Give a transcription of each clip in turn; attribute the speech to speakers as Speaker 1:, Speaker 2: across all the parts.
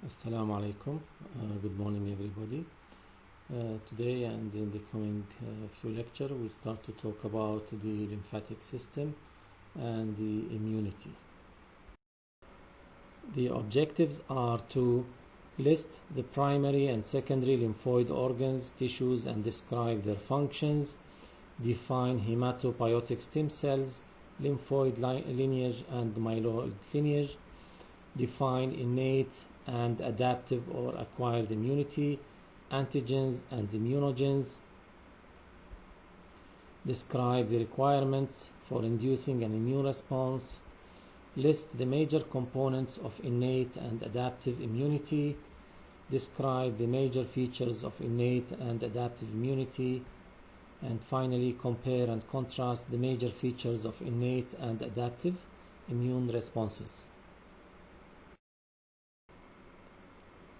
Speaker 1: Assalamu alaikum. Good morning, everybody. Today and in the coming few lectures, we'll start to talk about the lymphatic system and the immunity. The objectives are to list the primary and secondary lymphoid organs, tissues, and describe their functions, define hematopoietic stem cells, lymphoid lineage and myeloid lineage, define innate and adaptive or acquired immunity, antigens and immunogens, describe the requirements for inducing an immune response, list the major components of innate and adaptive immunity, describe the major features of innate and adaptive immunity, and finally compare and contrast the major features of innate and adaptive immune responses.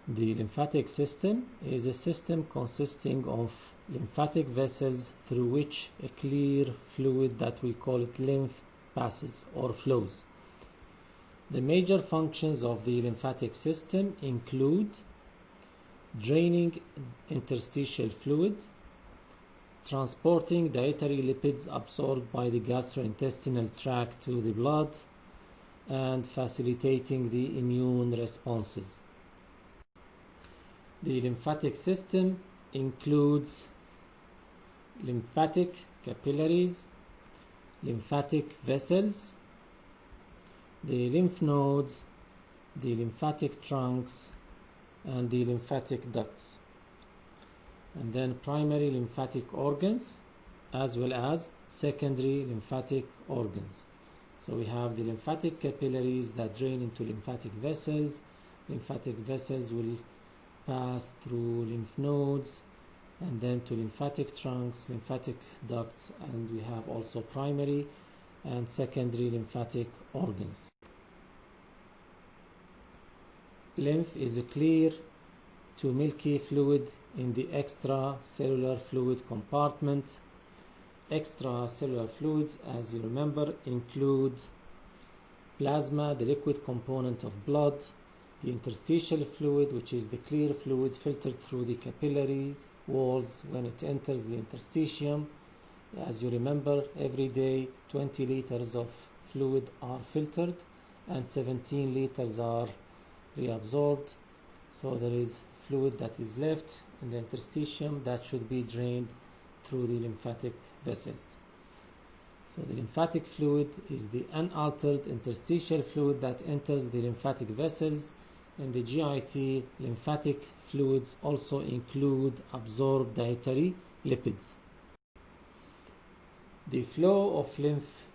Speaker 1: The lymphatic system is a system consisting of lymphatic vessels through which a clear fluid that we call it lymph passes or flows. The major functions of the lymphatic system include draining interstitial fluid, transporting dietary lipids absorbed by the gastrointestinal tract to the blood, and facilitating the immune responses. The lymphatic system includes lymphatic capillaries, lymphatic vessels, the lymph nodes, the lymphatic trunks, and the lymphatic ducts, and then primary lymphatic organs as well as secondary lymphatic organs. So we have the lymphatic capillaries that drain into lymphatic vessels. Lymphatic vessels will pass through lymph nodes and then to lymphatic trunks, lymphatic ducts, and we have also primary and secondary lymphatic organs. Lymph is a clear to milky fluid in the extracellular fluid compartment. Extracellular fluids, as you remember, include plasma, the liquid component of blood, the interstitial fluid, which is the clear fluid filtered through the capillary walls when it enters the interstitium. As you remember, every day 20 liters of fluid are filtered and 17 liters are reabsorbed. So there is fluid that is left in the interstitium that should be drained through the lymphatic vessels. So the lymphatic fluid is the unaltered interstitial fluid that enters the lymphatic vessels. In the GIT, lymphatic fluids also include absorbed dietary lipids. The flow of lymph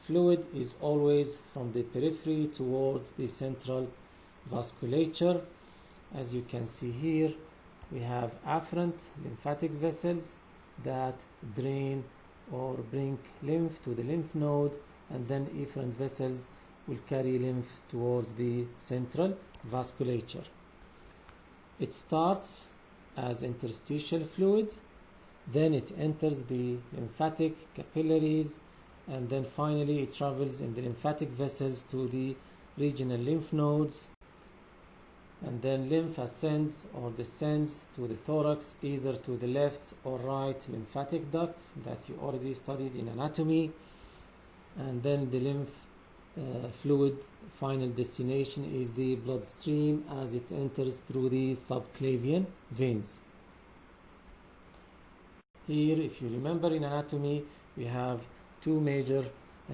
Speaker 1: fluid is always from the periphery towards the central vasculature. As you can see here, we have afferent lymphatic vessels that drain or bring lymph to the lymph node, and then efferent vessels will carry lymph towards the central vasculature. It starts as interstitial fluid, then it enters the lymphatic capillaries, and then finally it travels in the lymphatic vessels to the regional lymph nodes, and then lymph ascends or descends to the thorax, either to the left or right lymphatic ducts that you already studied in anatomy, and then the lymph fluid final destination is the bloodstream as it enters through the subclavian veins. Here, if you remember in anatomy, we have two major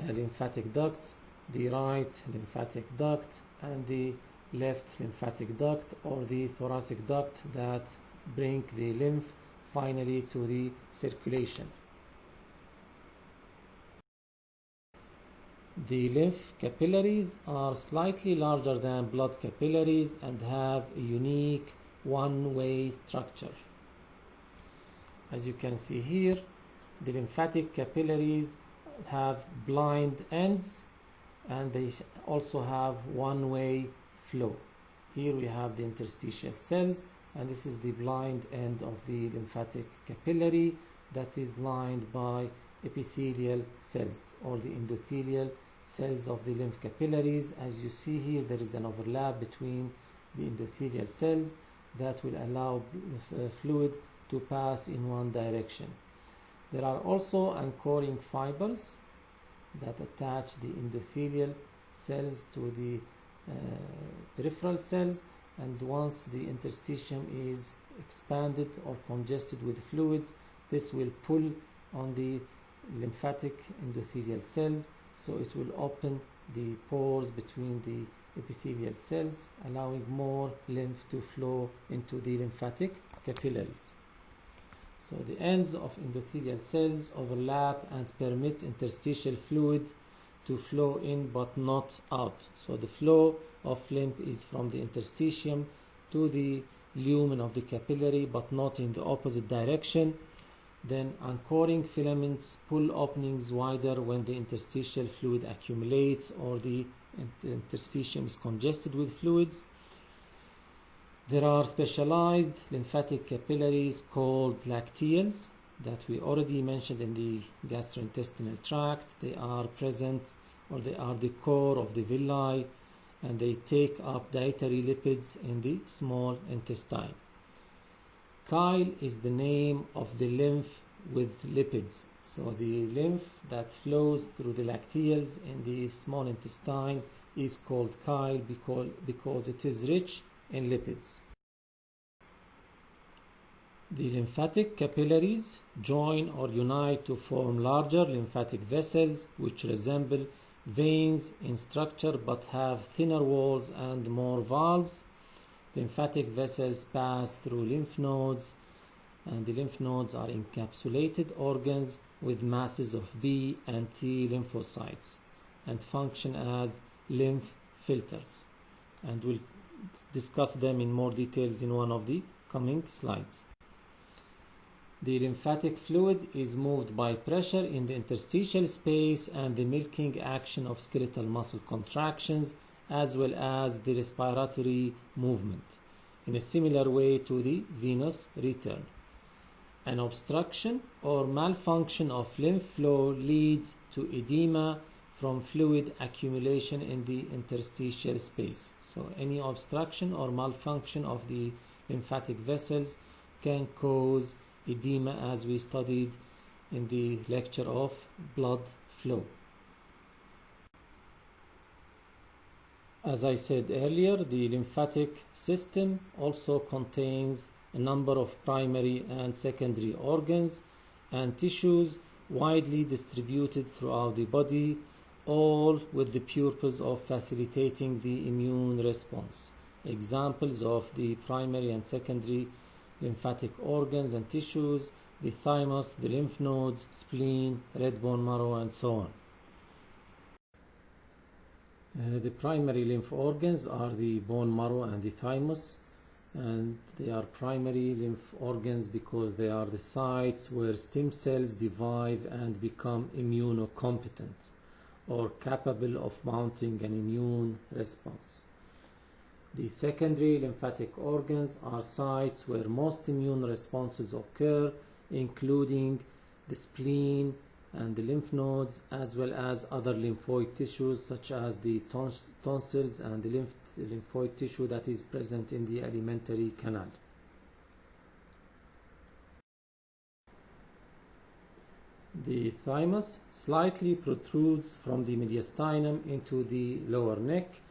Speaker 1: lymphatic ducts, the right lymphatic duct and the left lymphatic duct or the thoracic duct that bring the lymph finally to the circulation. The lymph capillaries are slightly larger than blood capillaries and have a unique one-way structure. As you can see here, the lymphatic capillaries have blind ends and they also have one-way flow. Here we have the interstitial cells, and this is the blind end of the lymphatic capillary that is lined by epithelial cells or the endothelial cells of the lymph capillaries. As you see here, there is an overlap between the endothelial cells that will allow fluid to pass in one direction. There are also anchoring fibers that attach the endothelial cells to the peripheral cells, and once the interstitium is expanded or congested with fluids, this will pull on the lymphatic endothelial cells, so it will open the pores between the epithelial cells, allowing more lymph to flow into the lymphatic capillaries. So the ends of endothelial cells overlap and permit interstitial fluid to flow in but not out. So the flow of lymph is from the interstitium to the lumen of the capillary but not in the opposite direction. Then anchoring filaments pull openings wider when the interstitial fluid accumulates or the interstitium is congested with fluids. There are specialized lymphatic capillaries called lacteals that we already mentioned in the gastrointestinal tract. They are present, or they are the core of the villi, and they take up dietary lipids in the small intestine. Chyle is the name of the lymph with lipids. So the lymph that flows through the lacteals in the small intestine is called chyle because it is rich in lipids. The lymphatic capillaries join or unite to form larger lymphatic vessels which resemble veins in structure but have thinner walls and more valves. Lymphatic vessels pass through lymph nodes, and the lymph nodes are encapsulated organs with masses of B and T lymphocytes and function as lymph filters. And we'll discuss them in more details in one of the coming slides. The lymphatic fluid is moved by pressure in the interstitial space and the milking action of skeletal muscle contractions, as well as the respiratory movement, in a similar way to the venous return. An obstruction or malfunction of lymph flow leads to edema from fluid accumulation in the interstitial space. So any obstruction or malfunction of the lymphatic vessels can cause edema, as we studied in the lecture of blood flow. As I said earlier, the lymphatic system also contains a number of primary and secondary organs and tissues widely distributed throughout the body, all with the purpose of facilitating the immune response. Examples of the primary and secondary lymphatic organs and tissues: the thymus, the lymph nodes, spleen, red bone marrow, and so on. The primary lymph organs are the bone marrow and the thymus, and they are primary lymph organs because they are the sites where stem cells divide and become immunocompetent or capable of mounting an immune response. The secondary lymphatic organs are sites where most immune responses occur, including the spleen and the lymph nodes, as well as other lymphoid tissues such as the tonsils and the lymphoid tissue that is present in the alimentary canal. The thymus slightly protrudes from the mediastinum into the lower neck.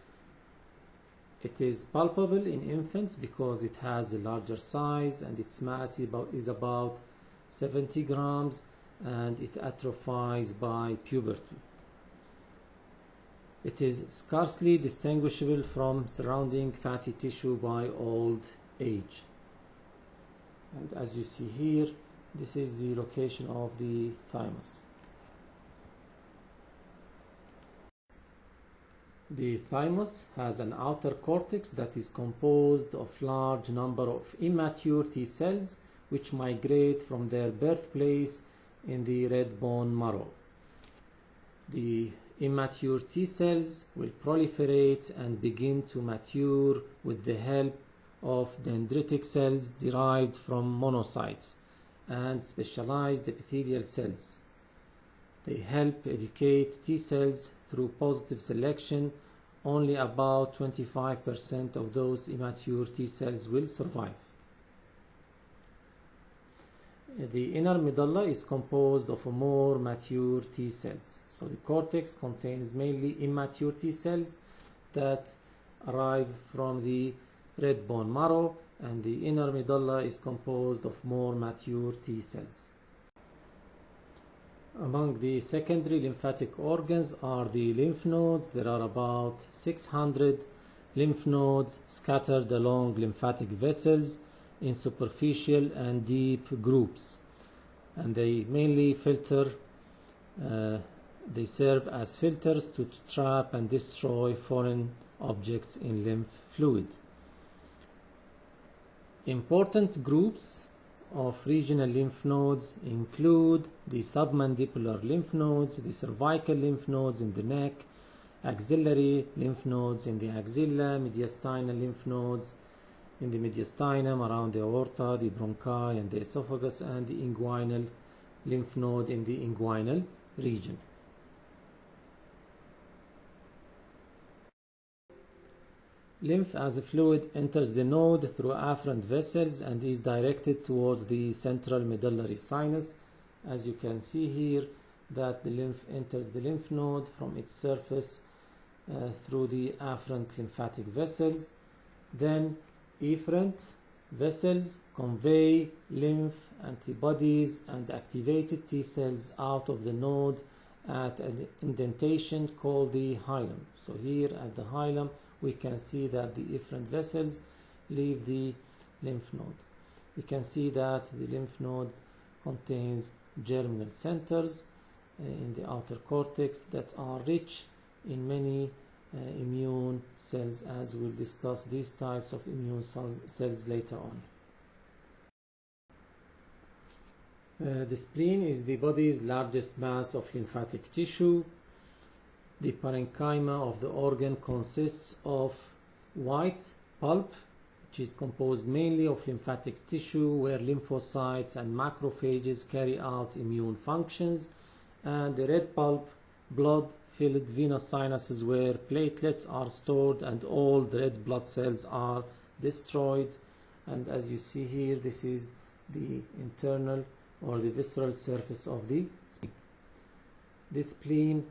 Speaker 1: It is palpable in infants because it has a larger size and its mass is about 70 grams, and it atrophies by puberty. It is scarcely distinguishable from surrounding fatty tissue by old age. And as you see here, this is the location of the thymus. The thymus has an outer cortex that is composed of large number of immature T cells which migrate from their birthplace in the red bone marrow. The immature T cells will proliferate and begin to mature with the help of dendritic cells derived from monocytes and specialized epithelial cells. They help educate T cells through positive selection only about 25% of those immature T cells will survive. The inner medulla is composed of more mature T cells. So the cortex contains mainly immature T cells that arrive from the red bone marrow, and the inner medulla is composed of more mature T cells. Among the secondary lymphatic organs are the lymph nodes. There are about 600 lymph nodes scattered along lymphatic vessels in superficial and deep groups, and they mainly they serve as filters to trap and destroy foreign objects in lymph fluid. Important groups of regional lymph nodes include the submandibular lymph nodes, the cervical lymph nodes in the neck, axillary lymph nodes in the axilla, mediastinal lymph nodes in the mediastinum around the aorta, the bronchi and the esophagus, and the inguinal lymph node in the inguinal region. Lymph as a fluid enters the node through afferent vessels and is directed towards the central medullary sinus. As you can see here, that the lymph enters the lymph node from its surface through the afferent lymphatic vessels. Then efferent vessels convey lymph, antibodies and activated T cells out of the node at an indentation called the hilum. So here at the hilum we can see that the efferent vessels leave the lymph node. We can see that the lymph node contains germinal centers in the outer cortex that are rich in many immune cells, as we'll discuss these types of immune cells later on. The spleen is the body's largest mass of lymphatic tissue. The parenchyma of the organ consists of white pulp, which is composed mainly of lymphatic tissue where lymphocytes and macrophages carry out immune functions, and the red pulp, blood-filled venous sinuses where platelets are stored and all the red blood cells are destroyed. And as you see here, this is the internal or the visceral surface of the spleen. This spleen,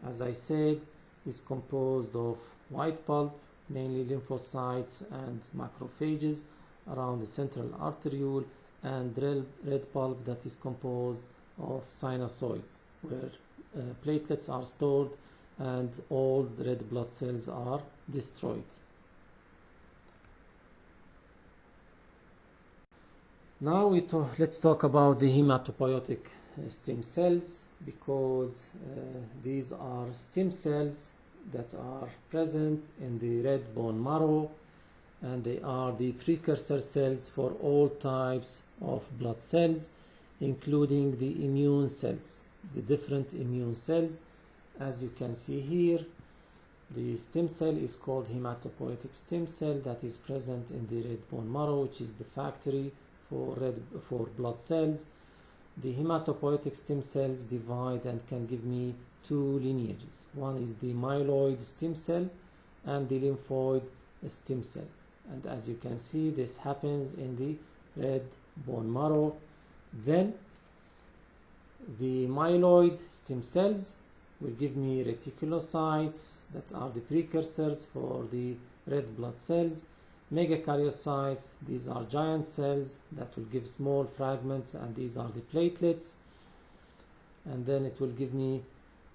Speaker 1: as I said, is composed of white pulp, mainly lymphocytes and macrophages around the central arteriole, and red pulp that is composed of sinusoids, where platelets are stored and all the red blood cells are destroyed. Now let's talk about the hematopoietic stem cells, because these are stem cells that are present in the red bone marrow, and they are the precursor cells for all types of blood cells, including the immune cells, the different immune cells. As you can see here, the stem cell is called hematopoietic stem cell that is present in the red bone marrow, which is the factory for blood cells. The hematopoietic stem cells divide and can give me two lineages. One is the myeloid stem cell and the lymphoid stem cell. And as you can see, this happens in the red bone marrow. Then the myeloid stem cells will give me reticulocytes that are the precursors for the red blood cells. Megakaryocytes, these are giant cells that will give small fragments, and these are the platelets. And then it will give me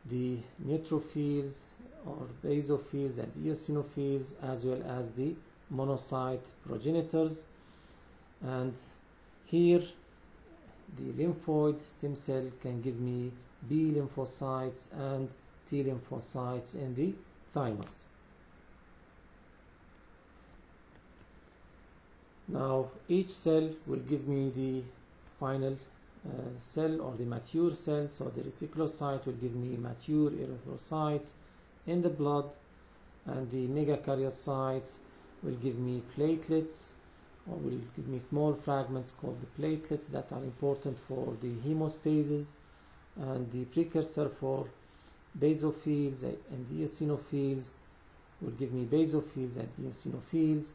Speaker 1: the neutrophils or basophils and eosinophils, as well as the monocyte progenitors. And here the lymphoid stem cell can give me B lymphocytes and T lymphocytes in the thymus. Now each cell will give me the final cell or the mature cell. So the reticulocyte will give me mature erythrocytes in the blood, and the megakaryocytes will give me platelets, or will give me small fragments called the platelets that are important for the hemostasis, and the precursor for basophils and eosinophils will give me basophils and eosinophils.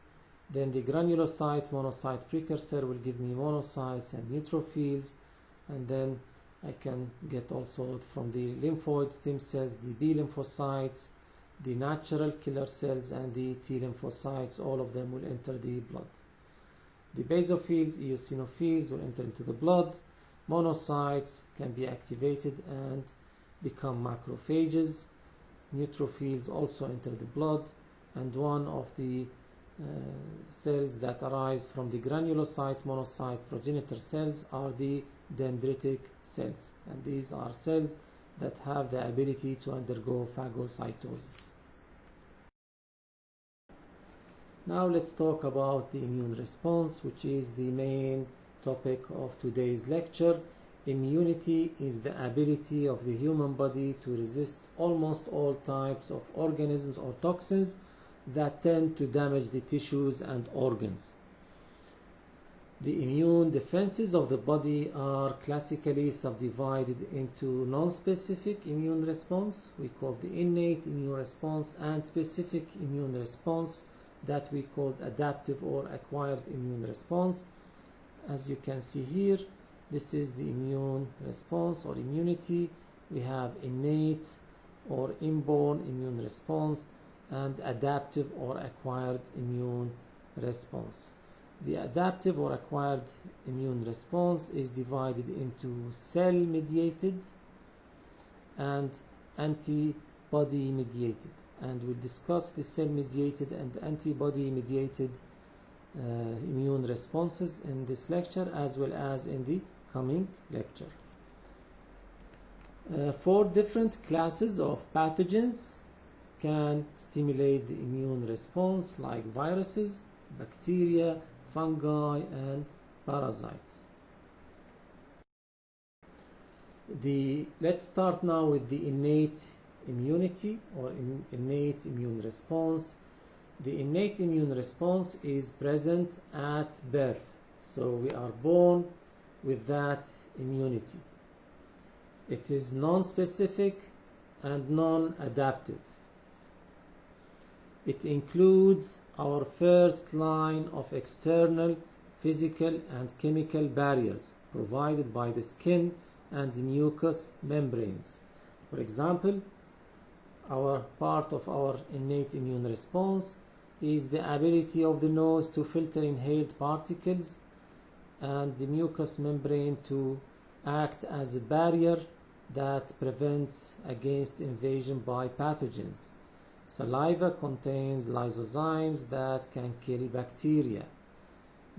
Speaker 1: Then the granulocyte monocyte precursor will give me monocytes and neutrophils. And then I can get also from the lymphoid stem cells the B lymphocytes, the natural killer cells, and the T lymphocytes. All of them will enter the blood. The basophils, eosinophils will enter into the blood. Monocytes can be activated and become macrophages. Neutrophils also enter the blood, and one of the cells that arise from the granulocyte monocyte progenitor cells are the dendritic cells, and these are cells that have the ability to undergo phagocytosis. Now let's talk about the immune response, which is the main topic of today's lecture. Immunity is the ability of the human body to resist almost all types of organisms or toxins that tend to damage the tissues and organs. The immune defenses of the body are classically subdivided into non-specific immune response, we call the innate immune response, and specific immune response that we call adaptive or acquired immune response. As you can see here, this is the immune response or immunity. We have innate or inborn immune response and adaptive or acquired immune response. The adaptive or acquired immune response is divided into cell-mediated and antibody-mediated, and we'll discuss the cell-mediated and antibody-mediated immune responses in this lecture as well as in the coming lecture. 4 different classes of pathogens can stimulate the immune response, like viruses, bacteria, fungi, and parasites. Let's start now with the innate immunity or innate immune response. The innate immune response is present at birth, so we are born with that immunity. It is non-specific and non-adaptive. It includes our first line of external physical and chemical barriers provided by the skin and the mucous membranes. For example, part of our innate immune response is the ability of the nose to filter inhaled particles and the mucous membrane to act as a barrier that prevents against invasion by pathogens. Saliva contains lysozymes that can kill bacteria.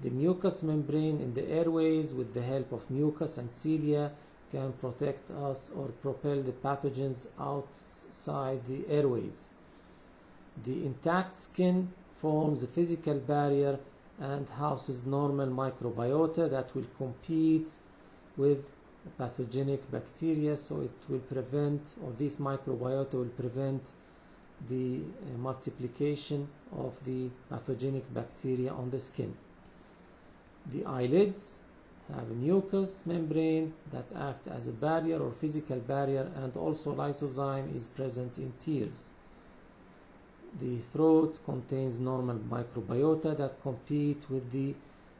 Speaker 1: The mucous membrane in the airways, with the help of mucus and cilia, can protect us or propel the pathogens outside the airways. The intact skin forms a physical barrier and houses normal microbiota that will compete with pathogenic bacteria, so it will prevent, or this microbiota will prevent the multiplication of the pathogenic bacteria on the skin. The eyelids have a mucous membrane that acts as a barrier or physical barrier, and also lysozyme is present in tears. The throat contains normal microbiota that compete with the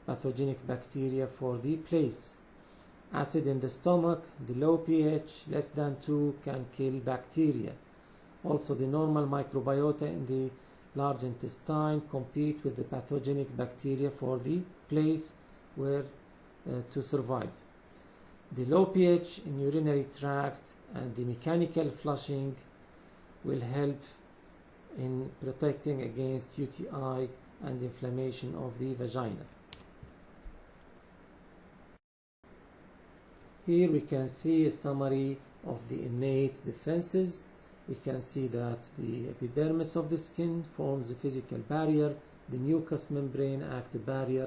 Speaker 1: pathogenic bacteria for the place. Acid in the stomach, the low pH, less than 2, can kill bacteria. Also, the normal microbiota in the large intestine compete with the pathogenic bacteria for the place where to survive. The low pH in urinary tract and the mechanical flushing will help in protecting against UTI and inflammation of the vagina. Here we can see a summary of the innate defenses. We can see that the epidermis of the skin forms a physical barrier, the mucous membrane acts a barrier,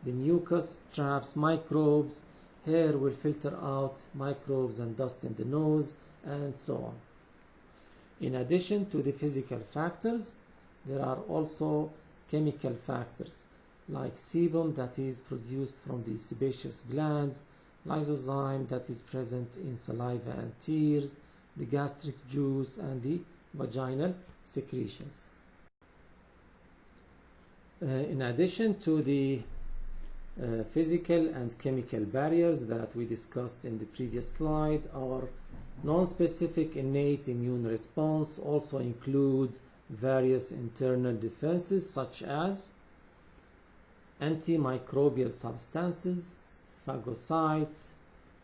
Speaker 1: the mucus traps microbes, hair will filter out microbes and dust in the nose, and so on. In addition to the physical factors, there are also chemical factors like sebum that is produced from the sebaceous glands, lysozyme that is present in saliva and tears, the gastric juice, and the vaginal secretions. In addition to the physical and chemical barriers that we discussed in the previous slide, our non-specific innate immune response also includes various internal defenses such as antimicrobial substances, phagocytes,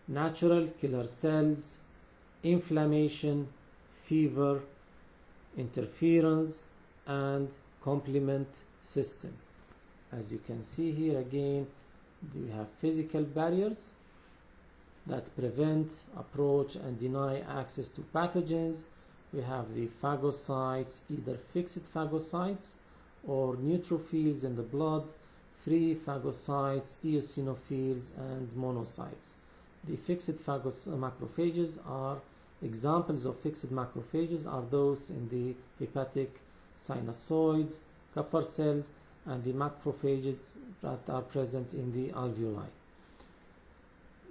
Speaker 1: natural killer cells, inflammation, fever, interference, and complement system. As you can see here again, we have physical barriers that prevent, approach, and deny access to pathogens. We have the phagocytes, either fixed phagocytes or neutrophils in the blood, free phagocytes, eosinophils, and monocytes. The fixed macrophages are examples of fixed macrophages are those in the hepatic sinusoids, Kupffer cells, and the macrophages that are present in the alveoli.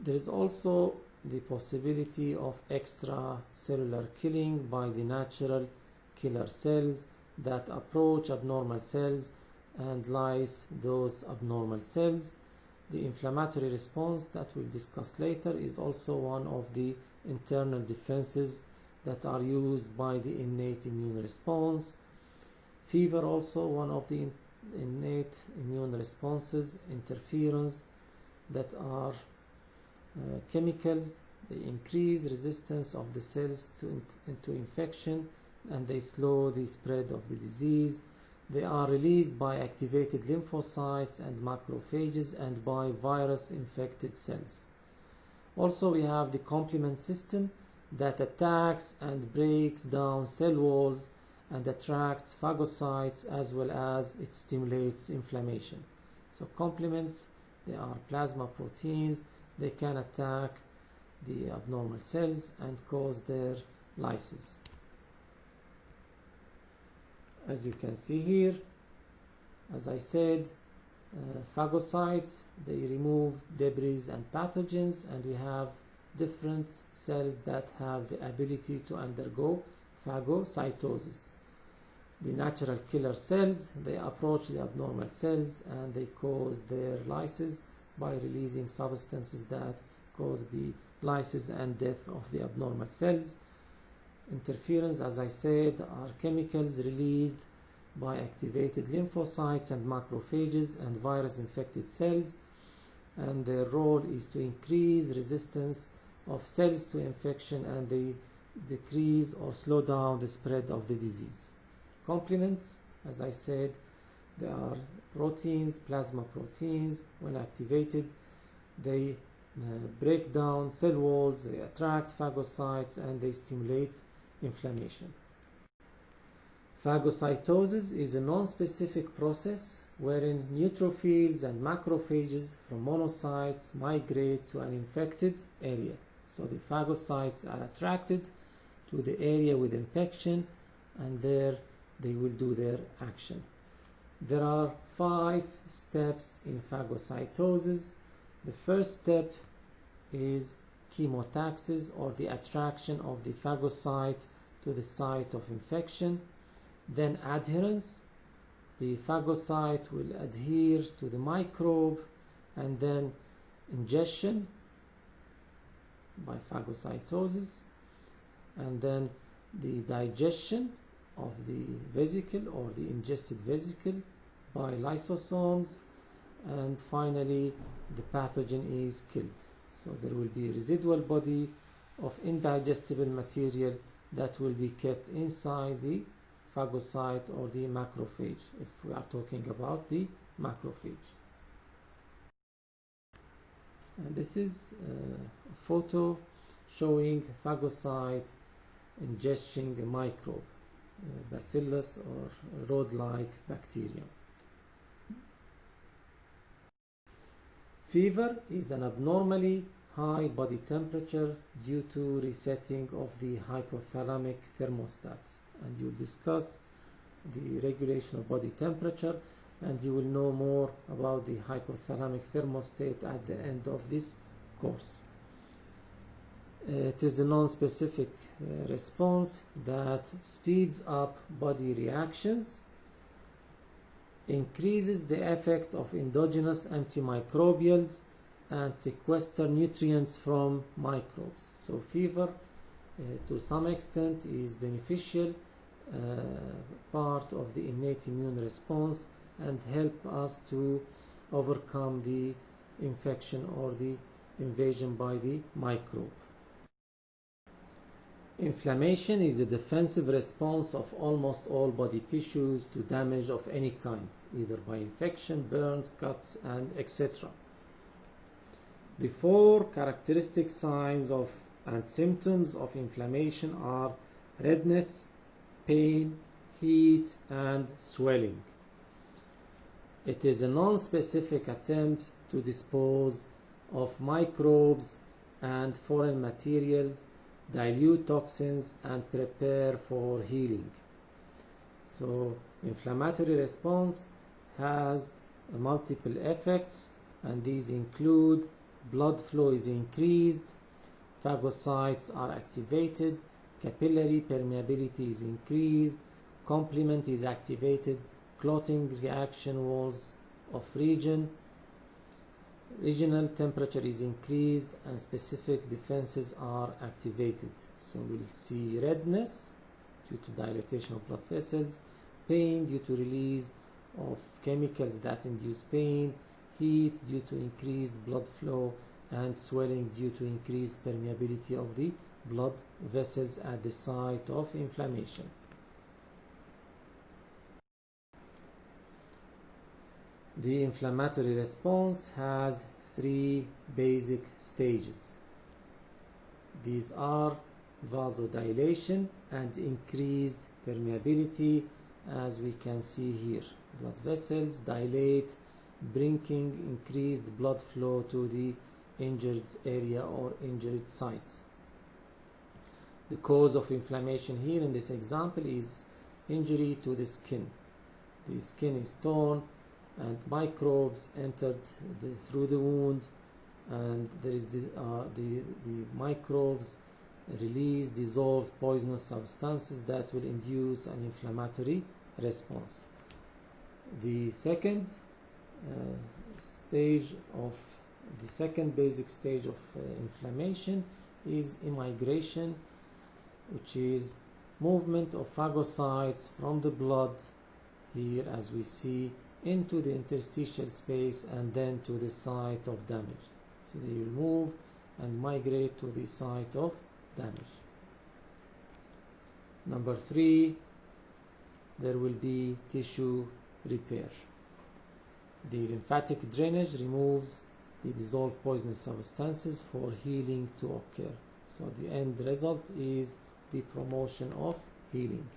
Speaker 1: There is also the possibility of extracellular killing by the natural killer cells that approach abnormal cells and lyse those abnormal cells. The inflammatory response that we'll discuss later is also one of the internal defenses that are used by the innate immune response. Fever also one of the innate immune responses. Interference that are chemicals. They increase resistance of the cells to infection, and they slow the spread of the disease. They are released by activated lymphocytes and macrophages and by virus-infected cells. Also, we have the complement system that attacks and breaks down cell walls and attracts phagocytes, as well as it stimulates inflammation. So complements, they are plasma proteins. They can attack the abnormal cells and cause their lysis. As you can see here, as I said, phagocytes, they remove debris and pathogens, and we have different cells that have the ability to undergo phagocytosis. The natural killer cells, they approach the abnormal cells and they cause their lysis by releasing substances that cause the lysis and death of the abnormal cells. Interference, as I said, are chemicals released by activated lymphocytes and macrophages and virus-infected cells, and their role is to increase resistance of cells to infection, and they decrease or slow down the spread of the disease. Complements, as I said, they are proteins, plasma proteins. When activated, they break down cell walls, they attract phagocytes, and they stimulate inflammation. Phagocytosis is a non-specific process wherein neutrophils and macrophages from monocytes migrate to an infected area. So the phagocytes are attracted to the area with infection, and there they will do their action. There are 5 steps in phagocytosis. The first step is chemotaxis, or the attraction of the phagocyte to the site of infection. Then adherence. The phagocyte will adhere to the microbe, and then ingestion by phagocytosis, and then the digestion of the vesicle or the ingested vesicle by lysosomes, and finally the pathogen is killed. So there will be a residual body of indigestible material that will be kept inside the phagocyte or the macrophage, if we are talking about the macrophage. And this is a photo showing phagocyte ingesting a microbe, bacillus or rod-like bacterium. Fever is an abnormally high body temperature due to resetting of the hypothalamic thermostat, and you will discuss the regulation of body temperature, and you will know more about the hypothalamic thermostat at the end of this course. It is a non-specific response that speeds up body reactions increases the effect of endogenous antimicrobials and sequester nutrients from microbes. So fever to some extent is beneficial part of the innate immune response and help us to overcome the infection or the invasion by the microbe. Inflammation is a defensive response of almost all body tissues to damage of any kind, either by infection, burns, cuts, and etc. The four characteristic signs of and symptoms of inflammation are redness, pain, heat, and swelling. It is a non-specific attempt to dispose of microbes and foreign materials, dilute toxins, and prepare for healing. So inflammatory response has multiple effects, and these include blood flow is increased, phagocytes are activated, capillary permeability is increased, complement is activated, clotting reaction walls of regional temperature is increased, and specific defenses are activated. So we'll see redness due to dilatation of blood vessels, pain due to release of chemicals that induce pain, heat due to increased blood flow, and swelling due to increased permeability of the blood vessels at the site of inflammation. The inflammatory response has three basic stages. These are vasodilation and increased permeability, as we can see here. Blood vessels dilate, bringing increased blood flow to the injured area or injured site. The cause of inflammation here in this example is injury to the skin. The skin is torn and microbes entered through the wound, and there is the microbes release dissolved poisonous substances that will induce an inflammatory response. The second basic stage of inflammation is immigration, which is movement of phagocytes from the blood, here as we see, into the interstitial space and then to the site of damage. So they will move and migrate to the site of damage. Number 3, there will be tissue repair. The lymphatic drainage removes the dissolved poisonous substances for healing to occur. So the end result is the promotion of healing.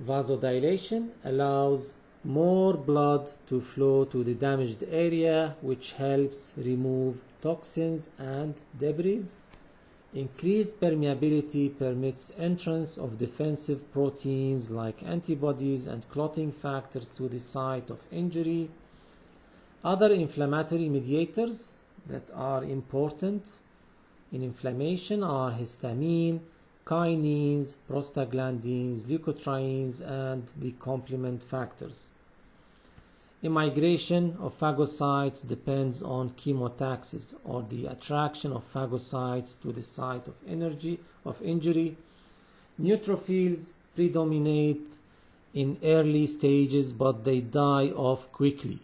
Speaker 1: Vasodilation allows more blood to flow to the damaged area, which helps remove toxins and debris. Increased permeability permits entrance of defensive proteins like antibodies and clotting factors to the site of injury. Other inflammatory mediators that are important in inflammation are histamine, kinins, prostaglandins, leukotrienes, and the complement factors. Immigration of phagocytes depends on chemotaxis, or the attraction of phagocytes to the site of injury. Neutrophils predominate in early stages, but they die off quickly.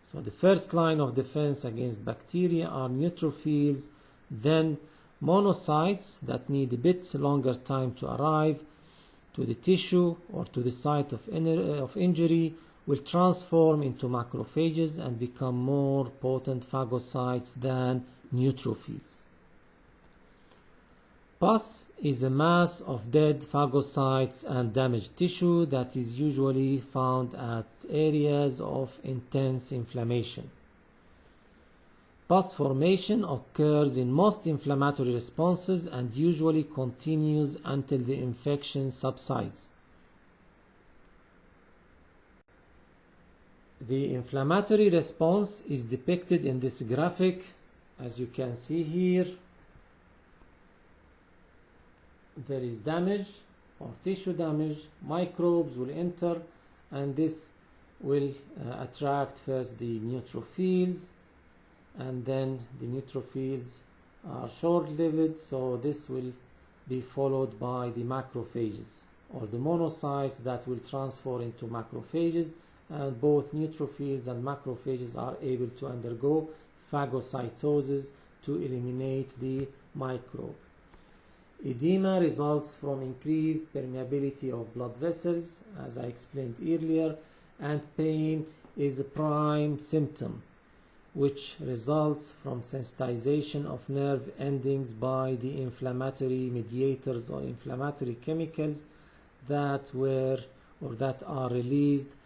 Speaker 1: So the first line of defense against bacteria are neutrophils, then monocytes that need a bit longer time to arrive to the tissue or to the site of injury, will transform into macrophages and become more potent phagocytes than neutrophils. Pus is a mass of dead phagocytes and damaged tissue that is usually found at areas of intense inflammation. Pus formation occurs in most inflammatory responses and usually continues until the infection subsides. The inflammatory response is depicted in this graphic, as you can see here. There is damage or tissue damage, microbes will enter, and this will attract first the neutrophils, and then the neutrophils are short-lived, so this will be followed by the macrophages or the monocytes that will transfer into macrophages, and both neutrophils and macrophages are able to undergo phagocytosis to eliminate the microbe. Edema results from increased permeability of blood vessels, as I explained earlier, and pain is a prime symptom, which results from sensitization of nerve endings by the inflammatory mediators or inflammatory chemicals that are released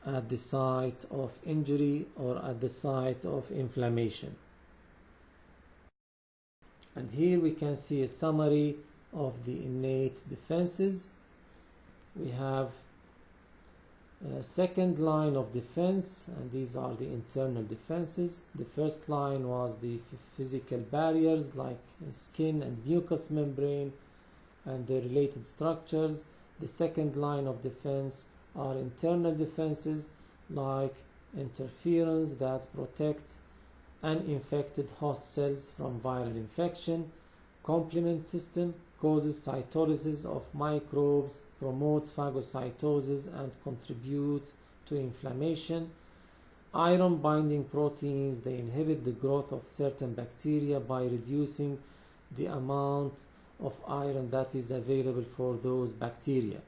Speaker 1: at the site of injury or at the site of inflammation. And here we can see a summary of the innate defenses. We have a second line of defense, and these are the internal defenses. The first line was the physical barriers like skin and mucous membrane and their related structures. The second line of defense are internal defenses like interferons that protect uninfected host cells from viral infection. Complement system causes cytolysis of microbes, promotes phagocytosis, and contributes to inflammation. Iron binding proteins, they inhibit the growth of certain bacteria by reducing the amount of iron that is available for those bacteria.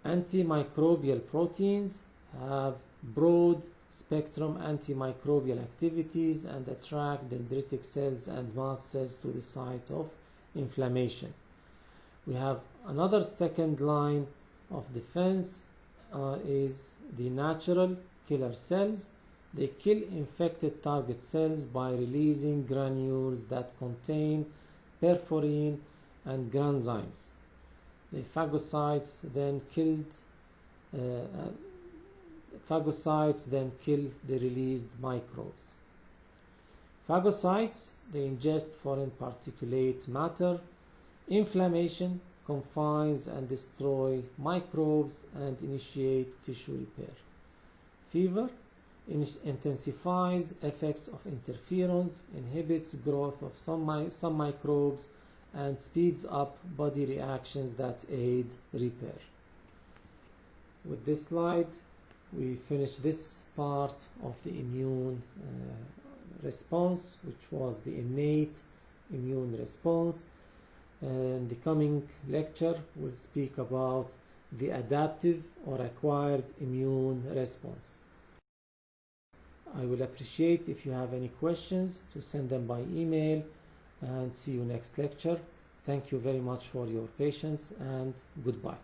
Speaker 1: Antimicrobial proteins have broad spectrum antimicrobial activities and attract dendritic cells and mast cells to the site of inflammation. We have another second line of defense is the natural killer cells. They kill infected target cells by releasing granules that contain perforin and granzymes. The phagocytes then kill the released microbes. Phagocytes, they ingest foreign particulate matter. Inflammation confines and destroys microbes and initiate tissue repair. Fever intensifies effects of interferons, inhibits growth of some microbes, and speeds up body reactions that aid repair. With this slide, we finish this part of the immune response, which was the innate immune response. In the coming lecture, we'll speak about the adaptive or acquired immune response. I will appreciate if you have any questions to send them by email, and see you next lecture. Thank you very much for your patience, and goodbye.